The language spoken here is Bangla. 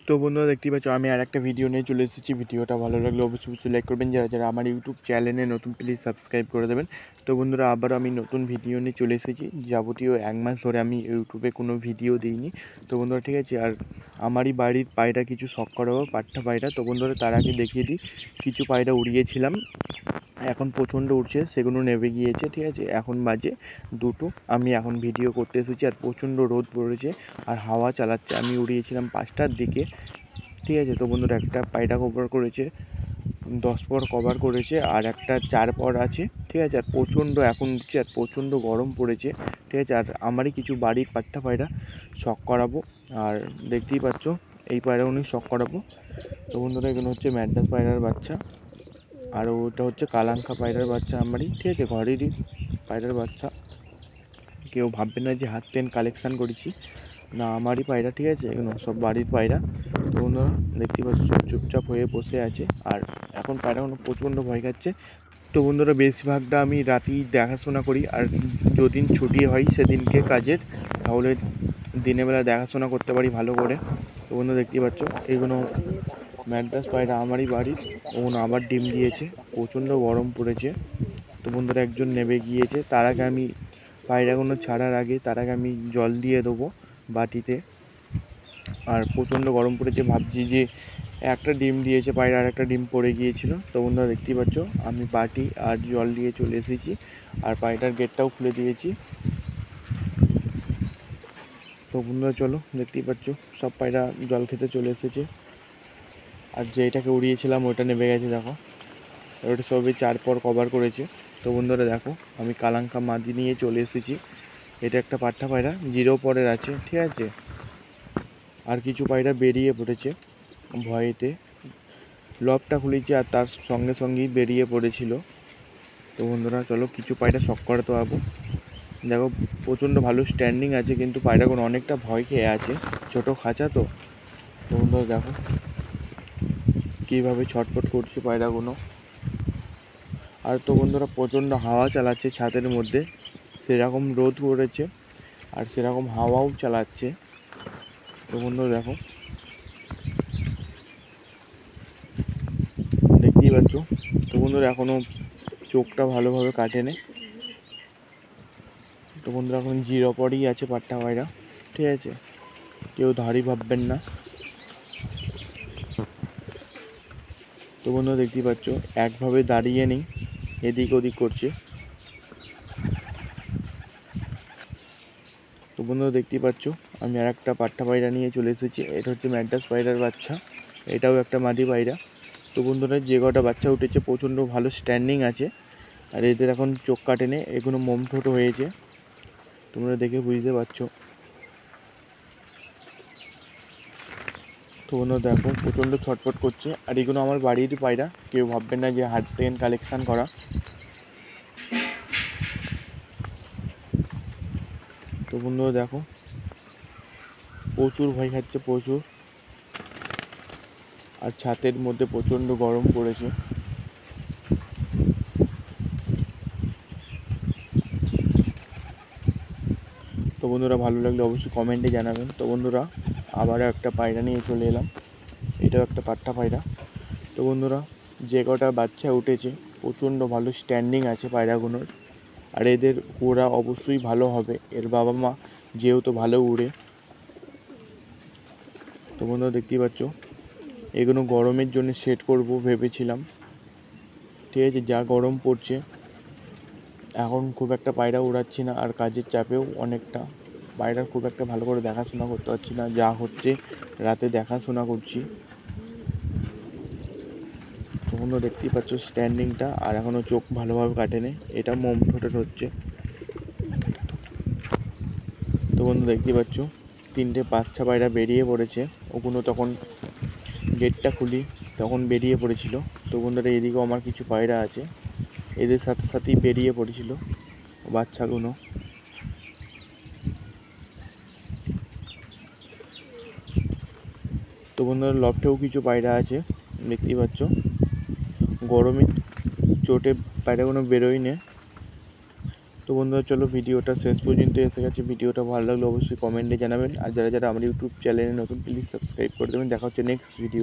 তো বন্ধুরা দেখতেই পাচ্ছ আমি আর একটা ভিডিও নিয়ে চলে এসেছি। ভিডিওটা ভালো লাগলে অবশ্যই লাইক করবেন, যারা যারা আমার ইউটিউব চ্যানেলে নতুন প্লিজ সাবস্ক্রাইব করে দেবেন। তো বন্ধুরা আবারও আমি নতুন ভিডিও নিয়ে চলে এসেছি। যাবতীয় 1 মাস ধরে আমি ইউটিউবে কোনো ভিডিও দিইনি। তো বন্ধুরা ঠিক আছে, আর আমারই বাড়ির পায়রা কিছু শখ করাবো, পাঠা পায়রা। তো বন্ধুরা তার আগে দেখিয়ে দিই, কিছু পায়রা উড়িয়েছিলাম, এখন প্রচণ্ড উঠছে, সেগুলো নেমে গিয়েছে। ঠিক আছে, এখন বাজে 2টো, আমি এখন ভিডিও করতে এসেছি আর প্রচণ্ড রোদ পড়েছে আর হাওয়া চালাচ্ছে। আমি উড়িয়েছিলাম 5টার দিকে। ঠিক আছে, তো বন্ধুরা একটা পায়রা কভার করেছে, 10 পর কভার করেছে আর একটা 4 পর আছে। ঠিক আছে, আর প্রচণ্ড এখন উঠছে আর প্রচণ্ড গরম পড়েছে। ঠিক আছে, আর আমারই কিছু বাড়ির পাঠা পায়রা শখ করাবো, আর দেখতেই পাচ্ছ এই পায়রাগুলো শখ করাবো। তো বন্ধুরা এখানে হচ্ছে ম্যাড্রাস পায়রার বাচ্চা, আর ওটা হচ্ছে কালাঙ্কা পায়রার বাচ্চা আমারই। ঠিক আছে, ঘরেরই পায়রার বাচ্চা, কেউ ভাববে না যে হাত পেন কালেকশান করেছি, না আমারই পায়রা। ঠিক আছে, এগুলো সব বাড়ির পায়রা। তো বন্ধুরা দেখতেই পাচ্ছ সব চুপচাপ হয়ে বসে আছে, আর এখন পায়রাগুলো প্রচণ্ড ভয় খাচ্ছে। তো বন্ধুরা বেশিরভাগটা আমি রাতেই দেখাশোনা করি, আর যেদিন ছুটি হয় সেদিনকে কাজের, তাহলে দিনের বেলা দেখাশোনা করতে পারি ভালো করে। তো বন্ধুরা দেখতেই পাচ্ছ এগুলো ম্যাড্রাস পায়রা আমারই বাড়ির, ওগুলো আবার ডিম দিয়েছে, প্রচণ্ড গরম পড়েছে। তো বন্ধুরা একজন নেমে গিয়েছে, তার আগে আমি পায়রাগুলো ছাড়ার আগে তার আগে আমি জল দিয়ে দেবো বাটিতে। আর প্রচণ্ড গরম পড়েছে, ভাবছি যে একটা ডিম দিয়েছে পায়রা, আর একটা ডিম পড়ে গিয়েছিল। তো বন্ধুরা দেখতেই পাচ্ছ আমি বাটি আর জল দিয়ে চলে এসেছি, আর পায়রার গেটটাও খুলে দিয়েছি। তো বন্ধুরা চলো, দেখতেই পাচ্ছ সব পায়রা জল খেতে চলে এসেছে, আর যেটাকে উড়িয়েছিলাম ওটা নেমে গেছে। দেখো ওটা সবই 4 পর কভার করেছে। তো বন্ধুরা দেখো আমি কালাঙ্কা মাদি নিয়ে চলে এসেছি। এটা একটা পাঠা পায়রা 0 পরের আছে। ঠিক আছে, আর কিছু পায়রা বেরিয়ে পড়েছে ভয়েতে, লবটা খুলেছে আর তার সঙ্গে সঙ্গেই বেরিয়ে পড়েছিল। তো বন্ধুরা চলো কিছু পায়রা শখ করাতে পারবো। দেখো প্রচণ্ড ভালো স্ট্যান্ডিং আছে, কিন্তু পায়রাগুলো অনেকটা ভয় খেয়ে আছে, ছোটো খাঁচা তো। তো বন্ধুরা দেখো কীভাবে ছটফট করছে পায়রাগুলো। আর তো বন্ধুরা প্রচণ্ড হাওয়া চালাচ্ছে ছাদের মধ্যে, সেরকম রোদ পড়েছে আর সেরকম হাওয়াও চালাচ্ছে। তো বন্ধুরা দেখো দেখতেই পাচ্ছ। তো বন্ধুরা এখনও চোখটা ভালোভাবে কাটেনি। তো বন্ধুরা এখন 0 পরেই আছে পাঠা পায়রা। ঠিক আছে, কেউ ধাড়ি ভাববেন না। তো বন্ধুরা দেখতেই পাচ্ছ একভাবে দাঁড়িয়ে নেই, এদিক ওদিক করছে। তো বন্ধুরা দেখতেই পাচ্ছ আমি আর একটা পাঠা পায়রা নিয়ে চলে এসেছি। এটা হচ্ছে ম্যাড্রাস পায়রার বাচ্চা, এটাও একটা মাদি পায়রা। তো বন্ধুরা যে কটা বাচ্চা উঠেছে প্রচণ্ড ভালো স্ট্যান্ডিং আছে, আর এদের এখন চোখ কাটেনে, এগুলো মোম ঠোঁটো হয়েছে, তোমরা দেখে বুঝতে পারছো। তো বন্ধুরা দেখো প্রচণ্ড ছটফট করছে, আর এগুলো আমার বাড়িরই পায়রা, কেউ ভাববেন না যে হাত থেকে কালেকশান করা। তো বন্ধুরা দেখো প্রচুর ভয় খাচ্ছে, প্রচুর, আর ছাদের মধ্যে প্রচণ্ড গরম পড়েছে। তো বন্ধুরা ভালো লাগলে অবশ্যই কমেন্টে জানাবেন। তো বন্ধুরা আবারও একটা পায়রা নিয়ে চলে এলাম, এটাও একটা পাঠা পায়রা। তো বন্ধুরা যে কটা বাচ্চা উঠেছে প্রচণ্ড ভালো স্ট্যান্ডিং আছে পায়রাগুলোর, আর এদের ওরা অবশ্যই ভালো হবে, এর বাবা মা যেহেতু ভালো উড়ে। তো বন্ধুরা দেখতেই পাচ্ছ এগুলো গরমের জন্য সেট করব ভেবেছিলাম। ঠিক আছে, যা গরম পড়ছে এখন খুব একটা পায়রা উড়াচ্ছি না, আর কাজের চাপেও অনেকটা পায়রার খুব একটা ভালো করে দেখাশোনা করতে পারছি না, যা হচ্ছে রাতে দেখাশোনা করছি। তো বন্ধুরা দেখতেই পাচ্ছ স্ট্যান্ডিংটা, আর এখনও চোখ ভালোভাবে কাটেনি, এটা মোম ঠোঁটের হচ্ছে। তো বন্ধু দেখতেই পাচ্ছ 3টে বাচ্চা পায়রা বেরিয়ে পড়েছে, ওগুলো তখন গেটটা খুলি তখন বেরিয়ে পড়েছিল। তো বন্ধুরা এদিকেও আমার কিছু পায়রা আছে, এদের সাথে সাথেই বেরিয়ে পড়েছিল বাচ্চাগুলো। তো বন্ধুরা লফটেও কিছু পায়রা আছে, দেখতেই পাচ্ছ গরমে চোটে পায়রাগুলো বেরোয় না। তো তো বন্ধুরা চলো ভিডিওটা শেষ পর্যন্ত এসে গেছে। ভিডিওটা ভালো লাগলে অবশ্যই কমেন্টে জানাবেন, আর যারা যারা আমার ইউটিউব চ্যানেলে নতুন প্লিজ সাবস্ক্রাইব করে দেবেন। দেখা হচ্ছে নেক্সট ভিডিও।